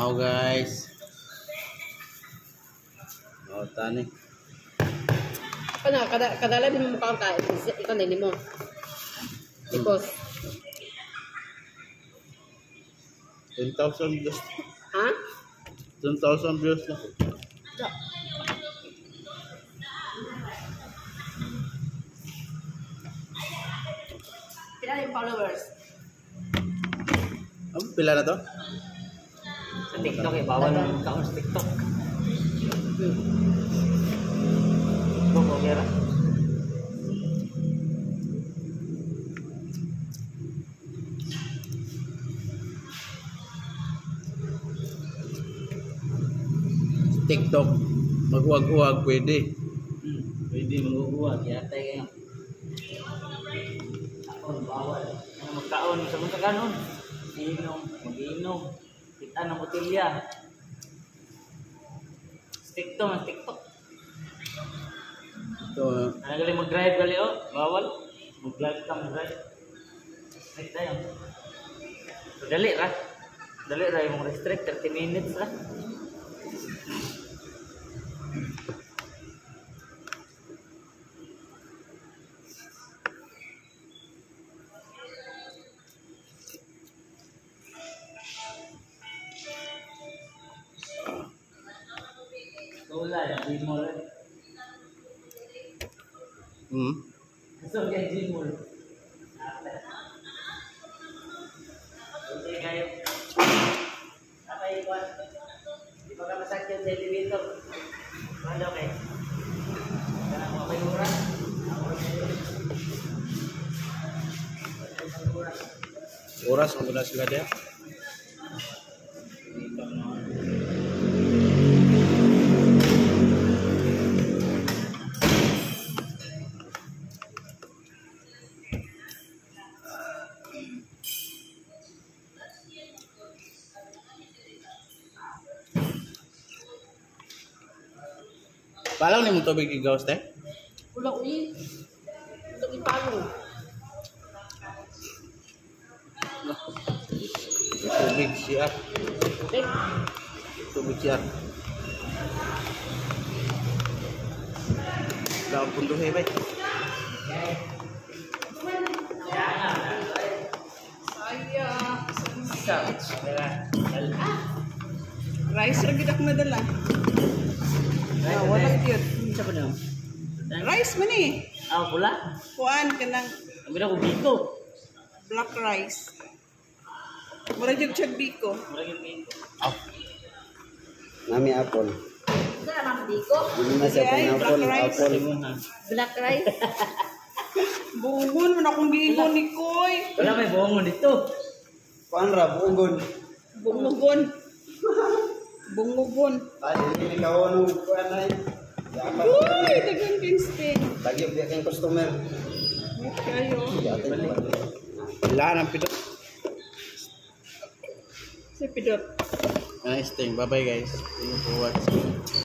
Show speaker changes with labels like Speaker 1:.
Speaker 1: Mao guys. Oh, tani.
Speaker 2: Ano, kadala din mo mukha ka. Ikaw nili mo. Because
Speaker 1: 10,000 views.
Speaker 2: ha?
Speaker 1: 10,000 views na.
Speaker 2: Pila yung followers?
Speaker 1: Pila na to?
Speaker 3: Sa TikTok eh, bawal ang kaon sa TikTok. Okay ra?
Speaker 1: TikTok. Maghuwag-huwag pwede.
Speaker 3: Pwede mag-uwag. Yata kayo. Kaon, bawal. Ano magkaon sa mga kanon? Inom, mag-inom. Kita ng botilya. TikTok, ang TikTok.
Speaker 1: Ito,
Speaker 3: Ano galing mag-drive gali o? Bawal. Mag-drive ka, mag-drive. Right tayo. So, dali ra. Dali ra yung restrict 30 minutes ra. Wala, di mo rin. So, kaya di mo rin. Okay, kayo. Okay, Iwan. Di ba ka masakit sa elevator? Ano kayo? Kaya mo may oras?
Speaker 1: oras kung na sila dia. Palang ni mo tubig igaws te?
Speaker 2: Wala uli. Ito ipalo.
Speaker 1: Tubig siya.
Speaker 2: Okay?
Speaker 1: Tubig siya. Daw punto he bay.
Speaker 4: Rice ra gid ako nadala. Wala gyud.
Speaker 3: Sa pa niyo?
Speaker 4: Rice man eh.
Speaker 3: Pula?
Speaker 4: Kuan kanang
Speaker 3: Ang ko biko.
Speaker 4: black rice. Mura gyud siya biko.
Speaker 3: Maraging biko.
Speaker 5: Nami apple.
Speaker 2: Saan ang biko?
Speaker 5: Hindi na siya
Speaker 4: Ay,
Speaker 5: pineapple,
Speaker 4: black rice.
Speaker 5: apple.
Speaker 2: Black rice?
Speaker 4: Bungon man akong giingon ni Koy.
Speaker 3: Wala may buongon dito.
Speaker 5: Kuan ra bungon.
Speaker 4: Bungugon. Bungugon.
Speaker 5: Dili ka ono kuan ay. Dapat
Speaker 4: Uy, dagang kinstin.
Speaker 5: lagi dia kang customer.
Speaker 4: Kayo.
Speaker 1: Wala nang pito.
Speaker 4: Si Pidot.
Speaker 1: Nice thing. Bye bye guys. Thank you for watching.